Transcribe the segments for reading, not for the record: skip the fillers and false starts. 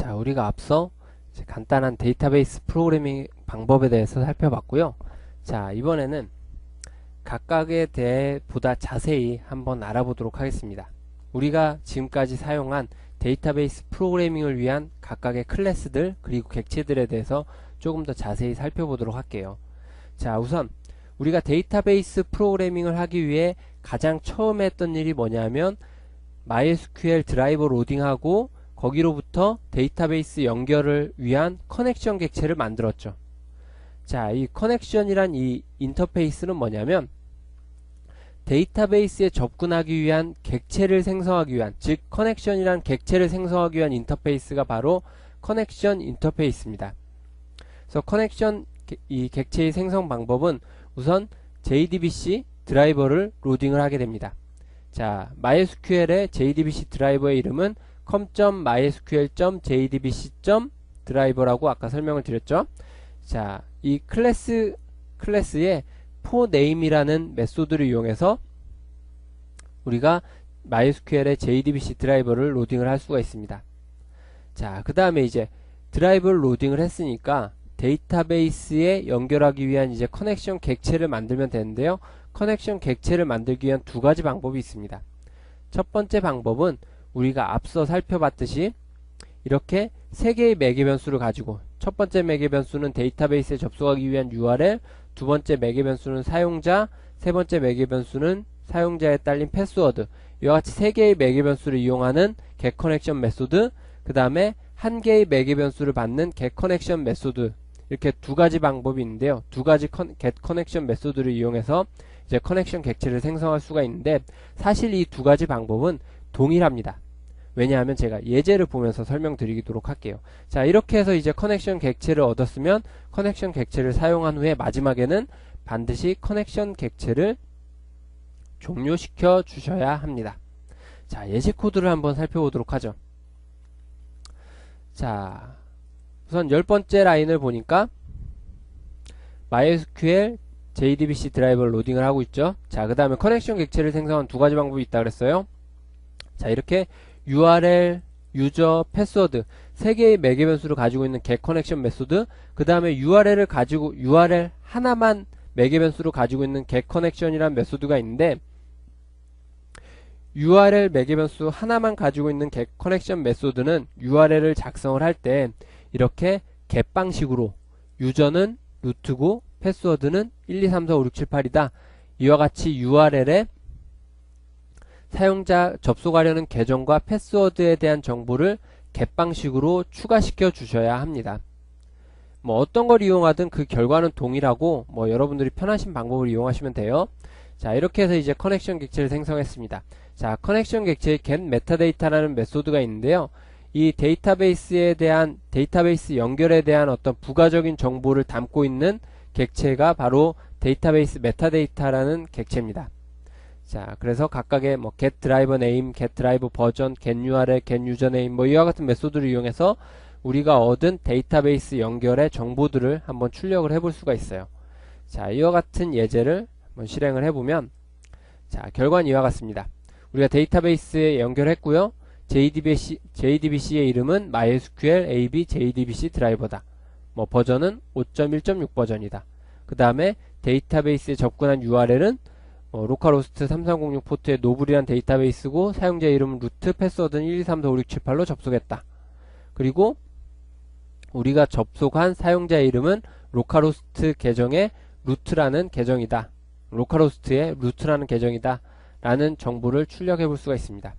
자, 우리가 앞서 이제 간단한 데이터베이스 프로그래밍 방법에 대해서 살펴봤고요. 자, 이번에는 각각에 대해 보다 자세히 한번 알아보도록 하겠습니다. 우리가 지금까지 사용한 데이터베이스 프로그래밍을 위한 각각의 클래스들 그리고 객체들에 대해서 조금 더 자세히 살펴보도록 할게요. 자, 우선 우리가 데이터베이스 프로그래밍을 하기 위해 가장 처음에 했던 일이 뭐냐면 MySQL 드라이버 로딩하고 거기로부터 데이터베이스 연결을 위한 커넥션 객체를 만들었죠. 자, 이 커넥션이란 이 인터페이스는 뭐냐면 데이터베이스에 접근하기 위한 객체를 생성하기 위한, 즉 커넥션이란 객체를 생성하기 위한 인터페이스가 바로 커넥션 인터페이스입니다. 그래서 커넥션 이 객체의 생성 방법은 우선 JDBC 드라이버를 로딩을 하게 됩니다. 자, MySQL의 JDBC 드라이버의 이름은 com.mysql.jdbc.드라이버라고 아까 설명을 드렸죠. 자, 이 클래스의 forName이라는 메소드를 이용해서 우리가 MySQL의 JDBC 드라이버를 로딩을 할 수가 있습니다. 자, 그 다음에 이제 드라이버를 로딩을 했으니까 데이터베이스에 연결하기 위한 이제 커넥션 객체를 만들면 되는데요. 커넥션 객체를 만들기 위한 두 가지 방법이 있습니다. 첫 번째 방법은 우리가 앞서 살펴봤듯이 이렇게 세 개의 매개 변수를 가지고, 첫 번째 매개 변수는 데이터베이스에 접속하기 위한 URL, 두 번째 매개 변수는 사용자, 세 번째 매개 변수는 사용자에 딸린 패스워드, 이와 같이 세 개의 매개 변수를 이용하는 getConnection 메소드, 그 다음에 한 개의 매개 변수를 받는 getConnection 메소드, 이렇게 두 가지 방법이 있는데요. 두 가지 getConnection 메소드를 이용해서 이제 커넥션 객체를 생성할 수가 있는데, 사실 이 두 가지 방법은 동일합니다. 왜냐하면 제가 예제를 보면서 설명드리도록 할게요. 자, 이렇게 해서 이제 커넥션 객체를 얻었으면 커넥션 객체를 사용한 후에 마지막에는 반드시 커넥션 객체를 종료시켜 주셔야 합니다. 자, 예제 코드를 한번 살펴보도록 하죠. 자, 우선 10번째 라인을 보니까 MySQL JDBC 드라이버를 로딩을 하고 있죠. 자, 그 다음에 커넥션 객체를 생성한 두 가지 방법이 있다 그랬어요. 자, 이렇게 URL, 유저, 패스워드 세 개의 매개 변수를 가지고 있는 getConnection 메소드, 그 다음에 URL 하나만 매개 변수로 가지고 있는 getConnection이라는 메소드가 있는데, URL 매개 변수 하나만 가지고 있는 getConnection 메소드는 URL을 작성을 할 때 이렇게 get 방식으로 유저는 루트고 패스워드는 1, 2, 3, 4, 5, 6, 7, 8이다. 이와 같이 URL에 사용자 접속하려는 계정과 패스워드에 대한 정보를 get 방식으로 추가시켜 주셔야 합니다. 뭐 어떤 걸 이용하든 그 결과는 동일하고 뭐 여러분들이 편하신 방법을 이용하시면 돼요. 자, 이렇게 해서 이제 커넥션 객체를 생성했습니다. 자, 커넥션 객체의 get metadata라는 메소드가 있는데요. 이 데이터베이스 연결에 대한 어떤 부가적인 정보를 담고 있는 객체가 바로 데이터베이스 메타데이터라는 객체입니다. 자, 그래서 각각의 뭐 get driver name, get driver version, get URL, get user name 뭐 이와 같은 메소드를 이용해서 우리가 얻은 데이터베이스 연결의 정보들을 한번 출력을 해볼 수가 있어요. 자, 이와 같은 예제를 한번 실행을 해보면, 자, 결과는 이와 같습니다. 우리가 데이터베이스에 연결했고요. JDBC의 이름은 MySQL AB JDBC 드라이버다. 뭐 버전은 5.1.6 버전이다. 그 다음에 데이터베이스에 접근한 URL은 로컬호스트 3306 포트의 노블이란 데이터베이스고, 사용자 이름은 루트, 패스워드는 1, 2, 3, 4, 5, 6, 7, 8로 접속했다. 그리고 우리가 접속한 사용자 이름은 로컬호스트 계정의 루트라는 계정이다. 로컬호스트의 루트라는 계정이다. 라는 정보를 출력해 볼 수가 있습니다.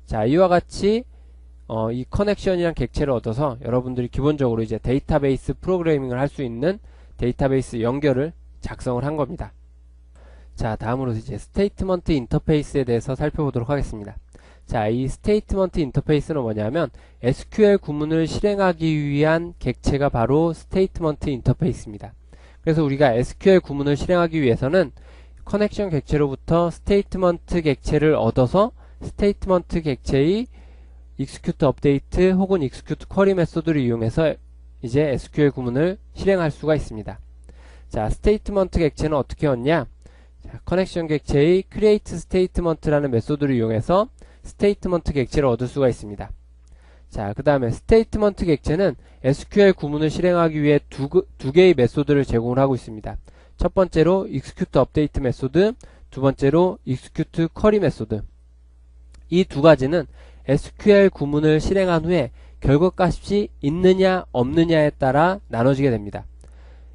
자, 이와 같이 이 커넥션이란 객체를 얻어서 여러분들이 기본적으로 이제 데이터베이스 프로그래밍을 할 수 있는 데이터베이스 연결을 작성을 한 겁니다. 자, 다음으로 이제 스테이트먼트 인터페이스에 대해서 살펴보도록 하겠습니다. 자, 이 스테이트먼트 인터페이스는 뭐냐면 SQL 구문을 실행하기 위한 객체가 바로 스테이트먼트 인터페이스입니다. 그래서 우리가 SQL 구문을 실행하기 위해서는 커넥션 객체로부터 스테이트먼트 객체를 얻어서 스테이트먼트 객체의 execute update 혹은 execute query 메소드를 이용해서 이제 SQL 구문을 실행할 수가 있습니다. 자, 스테이트먼트 객체는 어떻게 얻냐? 자, 커넥션 객체의 create statement라는 메소드를 이용해서 스테이트먼트 객체를 얻을 수가 있습니다. 자, 그 다음에 스테이트먼트 객체는 SQL 구문을 실행하기 위해 두 개의 메소드를 제공을 하고 있습니다. 첫 번째로 execute update 메소드, 두 번째로 execute query 메소드. 이 두 가지는 SQL 구문을 실행한 후에 결과값이 있느냐 없느냐에 따라 나눠지게 됩니다.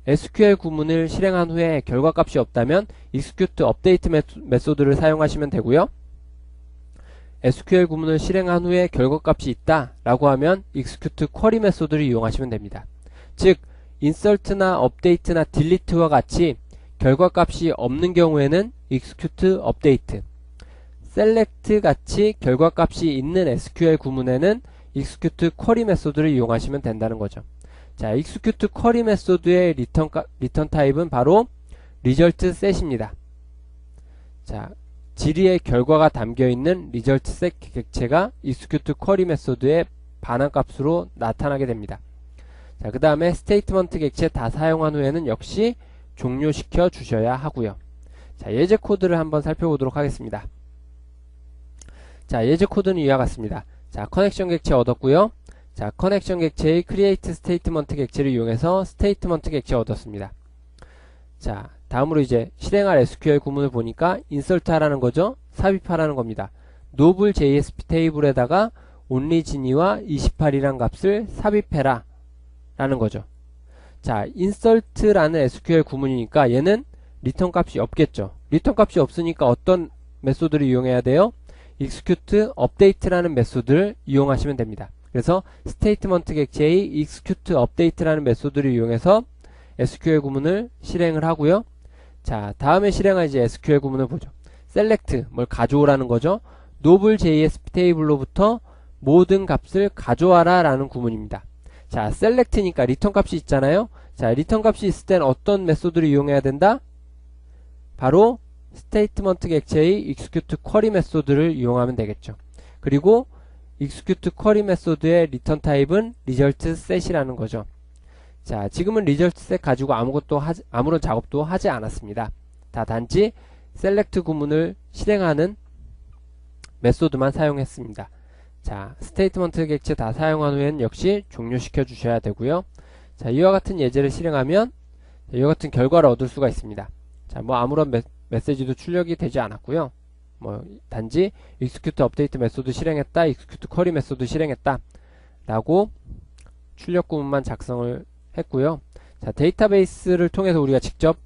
SQL 구문을 실행한 후에 결과값이 없다면 execute update 메소드를 사용하시면 되고요. SQL 구문을 실행한 후에 결과값이 있다 라고 하면 execute query 메소드를 이용하시면 됩니다. 즉 insert나 update나 delete와 같이 결과값이 없는 경우에는 execute update, select 같이 결과값이 있는 SQL 구문에는 execute query 메소드를 이용하시면 된다는 거죠. 자, execute query 메소드의 리턴 타입은 바로 result set입니다. 자, 지리의 결과가 담겨있는 result set 객체가 execute query 메소드의 반환값으로 나타나게 됩니다. 자, 그 다음에 스테이트먼트 객체 다 사용한 후에는 역시 종료시켜 주셔야 하고요. 자, 예제 코드를 한번 살펴보도록 하겠습니다. 자, 예제 코드는 이와 같습니다. 자, 커넥션 객체 얻었고요. 자, 커넥션 객체의 create 스테이트먼트 객체를 이용해서 스테이트먼트 객체 얻었습니다. 자, 다음으로 이제 실행할 SQL 구문을 보니까 insert 하라는 거죠. 삽입하라는 겁니다. 노블 JSP 테이블에다가 only진이와 28이란 값을 삽입해라 라는 거죠. 자, insert라는 SQL 구문이니까 얘는 리턴 값이 없겠죠. 리턴 값이 없으니까 어떤 메소드를 이용해야 돼요? execute update라는 메소드를 이용하시면 됩니다. 그래서 스테이트먼트 객체의 execute update라는 메소드를 이용해서 SQL 구문을 실행을 하고요. 자, 다음에 실행할 이제 SQL 구문을 보죠. select, 뭘 가져오라는 거죠. 노블 JSP 테이블로부터 모든 값을 가져와라 라는 구문입니다. 자, select니까 리턴 값이 있잖아요. 자, 리턴 값이 있을 땐 어떤 메소드를 이용해야 된다? 바로 스테이트먼트 객체의 execute query 메소드를 이용하면 되겠죠. 그리고 execute query 메소드의 리턴 타입은 result set이라는 거죠. 자, 지금은 result set 가지고 아무런 작업도 하지 않았습니다. 다 단지 select 구문을 실행하는 메소드만 사용했습니다. 자, 스테이트먼트 객체 다 사용한 후에는 역시 종료시켜 주셔야 되고요. 자, 이와 같은 예제를 실행하면 이와 같은 결과를 얻을 수가 있습니다. 자, 뭐 아무런 메시지도 출력이 되지 않았고요. 뭐 단지 execute update 메소드 실행했다, execute query 메소드 실행했다 라고 출력 구문만 작성을 했고요. 자, 데이터베이스를 통해서 우리가 직접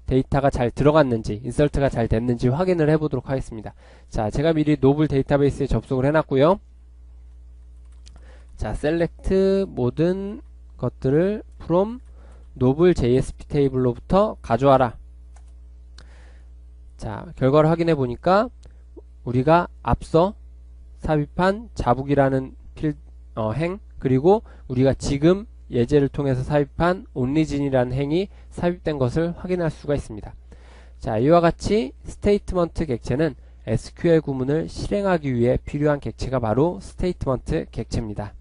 데이터가 잘 들어갔는지, 인설트가 잘 됐는지 확인을 해보도록 하겠습니다. 자, 제가 미리 노블 데이터베이스에 접속을 해놨고요. 자, select 모든 것들을 from 노블 JSP 테이블로부터 가져와라. 자, 결과를 확인해 보니까 우리가 앞서 삽입한 자북이라는 행, 그리고 우리가 지금 예제를 통해서 삽입한 only진이라는 행이 삽입된 것을 확인할 수가 있습니다. 자, 이와 같이 스테이트먼트 객체는 SQL 구문을 실행하기 위해 필요한 객체가 바로 스테이트먼트 객체입니다.